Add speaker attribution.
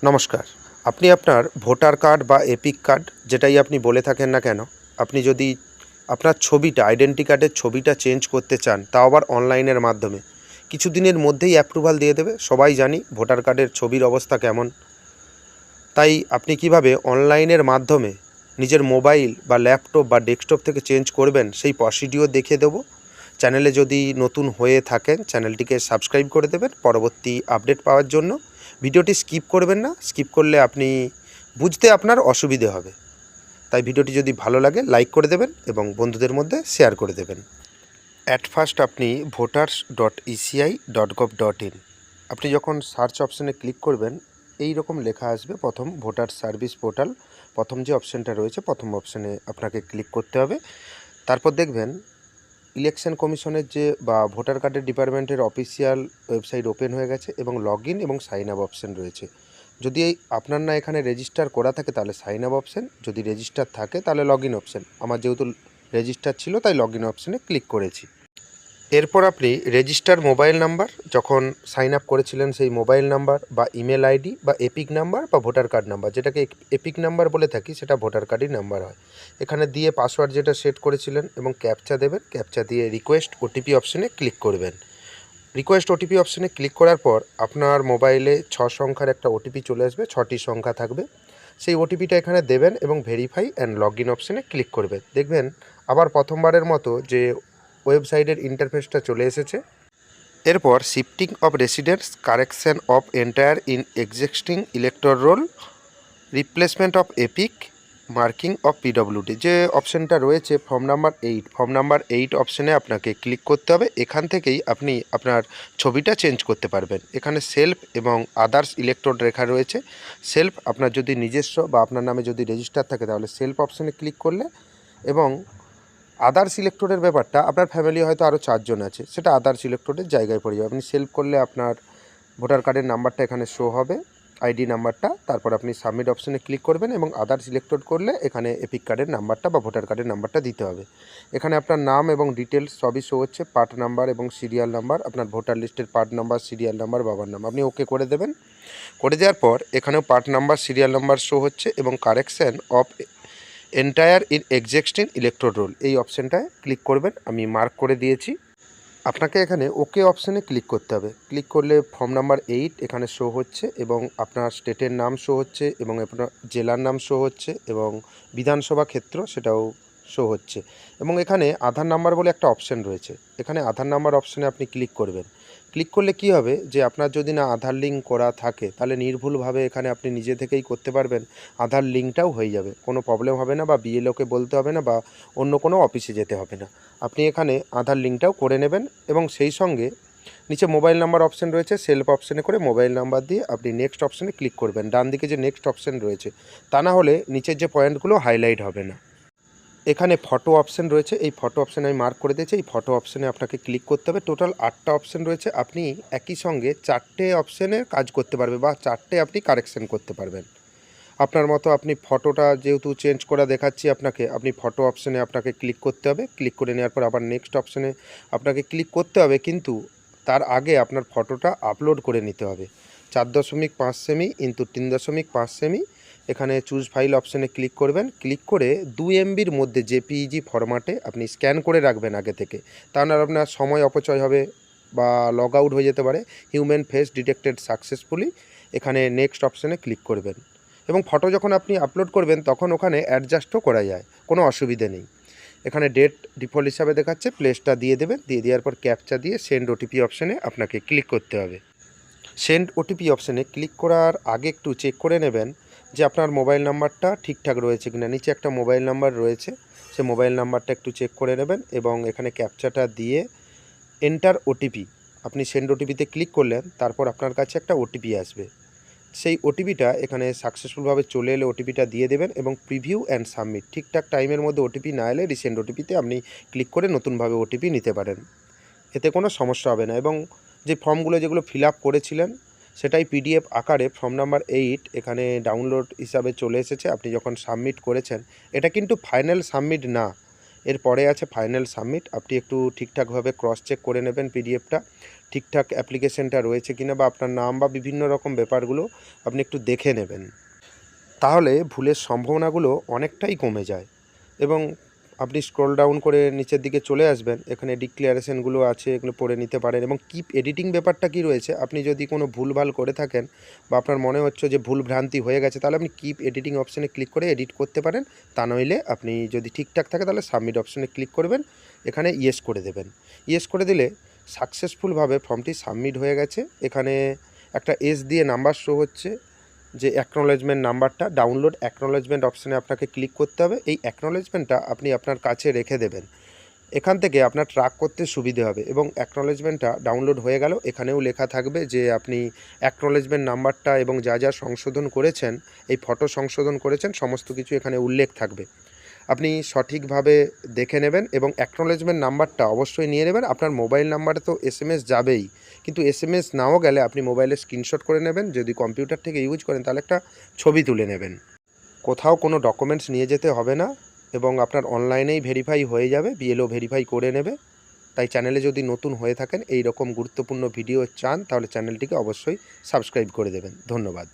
Speaker 1: নমস্কার। আপনি আপনার ভোটার কার্ড বা এপিক কার্ড যেটাই আপনি বলে থাকেন না কেন, আপনি যদি আপনার ছবিটা আইডেন্টি কার্ডের ছবিটা চেঞ্জ করতে চান, তাও আবার অনলাইনের মাধ্যমে, কিছুদিনের মধ্যেই অ্যাপ্রুভাল দিয়ে দেবে। সবাই জানি ভোটার কার্ডের ছবির অবস্থা কেমন। তাই আপনি কিভাবে অনলাইনের মাধ্যমে নিজের মোবাইল বা ল্যাপটপ বা ডেস্কটপ থেকে চেঞ্জ করবেন সেই প্রসিডিওর দেখিয়ে দেবো। চ্যানেলে যদি নতুন হয়ে থাকেন চ্যানেলটিকে সাবস্ক্রাইব করে দেবেন পরবর্তী আপডেট পাওয়ার জন্য। ভিডিওটি স্কিপ করবেন না, স্কিপ করলে আপনি বুঝতে আপনার অসুবিধে হবে। তাই ভিডিওটি যদি ভালো লাগে লাইক করে দেবেন এবং বন্ধুদের মধ্যে শেয়ার করে দেবেন। অ্যাট ফার্স্ট আপনি voters.eci.gov.in আপনি যখন সার্চ অপশানে ক্লিক করবেন এই রকম লেখা আসবে, প্রথম ভোটার সার্ভিস পোর্টাল, প্রথম যে অপশানটা রয়েছে প্রথম অপশানে আপনাকে ক্লিক করতে হবে। তারপর দেখবেন ইলেকশন কমিশনের যে বা ভোটার কার্ডের ডিপার্টমেন্টের অফিসিয়াল ওয়েবসাইট ওপেন হয়ে গেছে এবং লগ ইন এবং সাইন আপ অপশান রয়েছে। যদি আপনার না এখানে রেজিস্টার করা থাকে তাহলে সাইন আপ অপশান, যদি রেজিস্টার থাকে তাহলে লগ ইন অপশান। আমার যেহেতু রেজিস্টার ছিল তাই লগ ইন অপশানে ক্লিক করেছি। এরপর আপনি রেজিস্টার মোবাইল নাম্বার, যখন সাইন আপ করেছিলেন সেই মোবাইল নাম্বার বা ইমেল আইডি বা এপিক নাম্বার বা ভোটার কার্ড নাম্বার, যেটাকে এপিক নাম্বার বলে থাকি সেটা ভোটার কার্ডই নাম্বার হয়, এখানে দিয়ে পাসওয়ার্ড যেটা সেট করেছিলেন এবং ক্যাপচা দেবেন। ক্যাপচা দিয়ে রিকোয়েস্ট ওটিপি অপশানে ক্লিক করবেন। রিকোয়েস্ট ওটিপি অপশানে ক্লিক করার পর আপনার মোবাইলে 6 সংখ্যার একটা ওটিপি চলে আসবে, 6টি সংখ্যা থাকবে। সেই ওটিপিটা এখানে দেবেন এবং ভেরিফাই অ্যান্ড লগ ইন অপশানে ক্লিক করবেন। দেখবেন আবার প্রথমবারের মতো যে ওয়েবসাইটের ইন্টারফেসটা চলে এসেছে। এরপর shifting of residence, correction of entire in existing elector roll, replacement of EPIC, marking of PWD যে অপশানটা রয়েছে ফর্ম নাম্বার 8 অপশানে আপনাকে ক্লিক করতে হবে। এখান থেকেই আপনি আপনার ছবিটা চেঞ্জ করতে পারবেন। এখানে সেলফ এবং আদার্স ইলেক্ট্রোড লেখা রয়েছে। সেলফ আপনার যদি নিজস্ব বা আপনার নামে যদি রেজিস্টার থাকে তাহলে সেলফ অপশানে ক্লিক করলে, এবং আদার্স ইলেক্ট্রোডের ব্যাপারটা আপনার ফ্যামিলি হয়তো আরও 4 জন আছে, সেটা আদার্স ইলেক্ট্রোডের জায়গায় পড়ে যাবে। আপনি সেলফ করলে আপনার ভোটার কার্ডের নাম্বারটা এখানে শো হবে, আইডি নাম্বারটা। তারপর আপনি সাবমিট অপশানে ক্লিক করবেন এবং আদার সিলেক্টেড করলে এখানে এপিক কার্ডের নাম্বারটা বা ভোটার কার্ডের নাম্বারটা দিতে হবে। এখানে আপনার নাম এবং ডিটেলস সবই শো হচ্ছে, পার্ট নাম্বার এবং সিরিয়াল নাম্বার, আপনার ভোটার লিস্টের পার্ট নাম্বার, সিরিয়াল নাম্বার, বাবার নাম। আপনি ওকে করে দেবেন। করে দেওয়ার পর এখানেও part number, serial number show হচ্ছে এবং correction of entire in existing electrode roll এই অপশানটায় ক্লিক করবেন। আমি মার্ক করে দিয়েছি। আপনাকে এখানে ওকে অপশানে ক্লিক করতে হবে। ক্লিক করলে ফর্ম নাম্বার 8 এখানে শো হচ্ছে এবং আপনার স্টেটের নাম শো হচ্ছে এবং আপনার জেলার নাম শো হচ্ছে এবং বিধানসভা ক্ষেত্র সেটাও শো হচ্ছে। এবং এখানে আধার নাম্বার বলে একটা অপশান রয়েছে, এখানে আধার নাম্বার অপশানে আপনি ক্লিক করবেন। ক্লিক করলে কি হবে যে আপনার যদি না আধার লিঙ্ক করা থাকে তাহলে নির্ভুলভাবে এখানে আপনি নিজে থেকেই করতে পারবেন, আধার লিঙ্কটাও হয়ে যাবে, কোনো প্রবলেম হবে না বা বিএলওকে বলতে হবে না বা অন্য কোনো অফিসে যেতে হবে না। আপনি এখানে আধার লিঙ্কটাও করে নেবেন এবং সেই সঙ্গে নিচে মোবাইল নাম্বার অপশান রয়েছে, সেলফ অপশানে করে মোবাইল নাম্বার দিয়ে আপনি নেক্সট অপশানে ক্লিক করবেন। ডান দিকে যে নেক্সট অপশান রয়েছে, তা না হলে নিচের যে পয়েন্টগুলো হাইলাইট হবে না। এখানে ফটো অপশান রয়েছে, এই ফটো অপশানে আমি মার্ক করে দিয়েছি। এই ফটো অপশানে আপনাকে ক্লিক করতে হবে। টোটাল 8টা অপশান রয়েছে, আপনি একই সঙ্গে 4টে অপশানে কাজ করতে পারবেন বা 4টে আপনি কারেকশন করতে পারবেন আপনার মতো। আপনি ফটোটা যেহেতু চেঞ্জ করা দেখাচ্ছি আপনাকে, আপনি ফটো অপশানে আপনাকে ক্লিক করতে হবে। ক্লিক করে নেওয়ার পর আবার নেক্সট অপশানে আপনাকে ক্লিক করতে হবে, কিন্তু তার আগে আপনার ফটোটা আপলোড করে নিতে হবে। 4.5 সেমি ইন্টু 3.5 সেমি, এখানে চুজ ফাইল অপশানে ক্লিক করবেন। ক্লিক করে 2 MBর মধ্যে জেপিইজি ফরম্যাটে আপনি স্ক্যান করে রাখবেন আগে থেকে, তা না আপনার সময় অপচয় হবে বা লগ আউট হয়ে যেতে পারে। হিউম্যান ফেস ডিটেক্টেড সাকসেসফুলি, এখানে নেক্সট অপশানে ক্লিক করবেন। এবং ফটো যখন আপনি আপলোড করবেন তখন ওখানে অ্যাডজাস্টও করা যায়, কোনো অসুবিধে নেই। এখানে ডেট ডিফল্ট হিসাবে দেখাচ্ছে, প্লেসটা দিয়ে দেবেন। দিয়ে দেওয়ার পর ক্যাপচা দিয়ে সেন্ড ওটিপি অপশানে আপনাকে ক্লিক করতে হবে। সেন্ড ওটিপি অপশানে ক্লিক করার আগে একটু চেক করে নেবেন যে আপনার মোবাইল নাম্বারটা ঠিকঠাক রয়েছে কিনা। নিচে একটা মোবাইল নাম্বার রয়েছে, সে মোবাইল নাম্বারটা একটু চেক করে নেবেন এবং এখানে ক্যাপচাটা দিয়ে এন্টার ওটিপি, আপনি সেন্ড ওটিপিতে ক্লিক করলেন। তারপর আপনার কাছে একটা ওটিপি আসবে, সেই ওটিপিটা এখানে সাকসেসফুলভাবে চলে এলে ওটিপিটা দিয়ে দেবেন এবং প্রিভিউ অ্যান্ড সাবমিট, ঠিকঠাক টাইমের মধ্যে ওটিপি না এলে রিসেন্ড ওটিপিতে আপনি ক্লিক করে নতুনভাবে ওটিপি নিতে পারেন, এতে কোনো সমস্যা হবে না। এবং যে ফর্মগুলো যেগুলো ফিল আপ করেছিলেন সেটাই পিডিএফ আকারে ফর্ম নাম্বার 8 এখানে ডাউনলোড হিসাবে চলে এসেছে। আপনি যখন সাবমিট করেছেন, এটা কিন্তু ফাইনাল সাবমিট না, এরপরে আছে ফাইনাল সাবমিট। আপনি একটু ঠিকঠাকভাবে ক্রস চেক করে নেবেন পিডিএফটা, ঠিকঠাক অ্যাপ্লিকেশনটা রয়েছে কিনা বা আপনার নাম বা বিভিন্ন রকম ব্যাপারগুলো আপনি একটু দেখে নেবেন। তাহলে ভুলের সম্ভাবনাগুলো অনেকটাই কমে যায়। এবং আপনি স্ক্রল ডাউন করে নিচের দিকে চলে আসবেন, এখানে ডিক্লারেশনগুলো আছে, এগুলো পড়ে নিতে পারেন। এবং কিপ এডিটিং ব্যাপারটা কি রয়েছে, আপনি যদি কোনো ভুলভাল করে থাকেন বা আপনার মনে হচ্ছে যে ভুল ভ্রান্তি হয়ে গেছে, তাহলে আপনি কিপ এডিটিং অপশানে ক্লিক করে এডিট করতে পারেন। তা নইলে আপনি যদি ঠিকঠাক থাকে তাহলে সাবমিট অপশানে ক্লিক করবেন, এখানে ইয়েস করে দেবেন। ইয়েস করে দিলে সাকসেসফুলভাবে ফর্মটি সাবমিট হয়ে গেছে। এখানে একটা এস দিয়ে নাম্বার শো হচ্ছে, যে অ্যাকনোলেজমেন্ট নাম্বারটা, ডাউনলোড অ্যাকনোলেজমেন্ট অপশানে আপনাকে ক্লিক করতে হবে। এই অ্যাকনোলেজমেন্টটা আপনি আপনার কাছে রেখে দেবেন, এখান থেকে আপনার ট্র্যাক করতে সুবিধে হবে। এবং অ্যাকনোলেজমেন্টটা ডাউনলোড হয়ে গেল, এখানেও লেখা থাকবে যে আপনি অ্যাকনোলেজমেন্ট নাম্বারটা এবং যা যা সংশোধন করেছেন, এই ফটো সংশোধন করেছেন, সমস্ত কিছু এখানে উল্লেখ থাকবে। আপনি সঠিকভাবে দেখে নেবেন এবং অ্যাকনোলেজমেন্ট নাম্বারটা অবশ্যই নিয়ে নেবেন। আপনার মোবাইল নাম্বারে তো এসএমএস যাবেই, কিন্তু এসএমএস নাও গেলে আপনি মোবাইলে স্ক্রিনশট করে নেবেন। যদি কম্পিউটার থেকে ইউজ করেন তাহলে একটা ছবি তুলে নেবেন। কোথাও কোনো ডকুমেন্টস নিয়ে যেতে হবে না এবং আপনার অনলাইনেই ভেরিফাই হয়ে যাবে, বিএলও ভেরিফাই করে নেবে। তাই চ্যানেলে যদি নতুন হয়ে থাকেন, এই রকম গুরুত্বপূর্ণ ভিডিও চান, তাহলে চ্যানেলটিকে অবশ্যই সাবস্ক্রাইব করে দেবেন। ধন্যবাদ।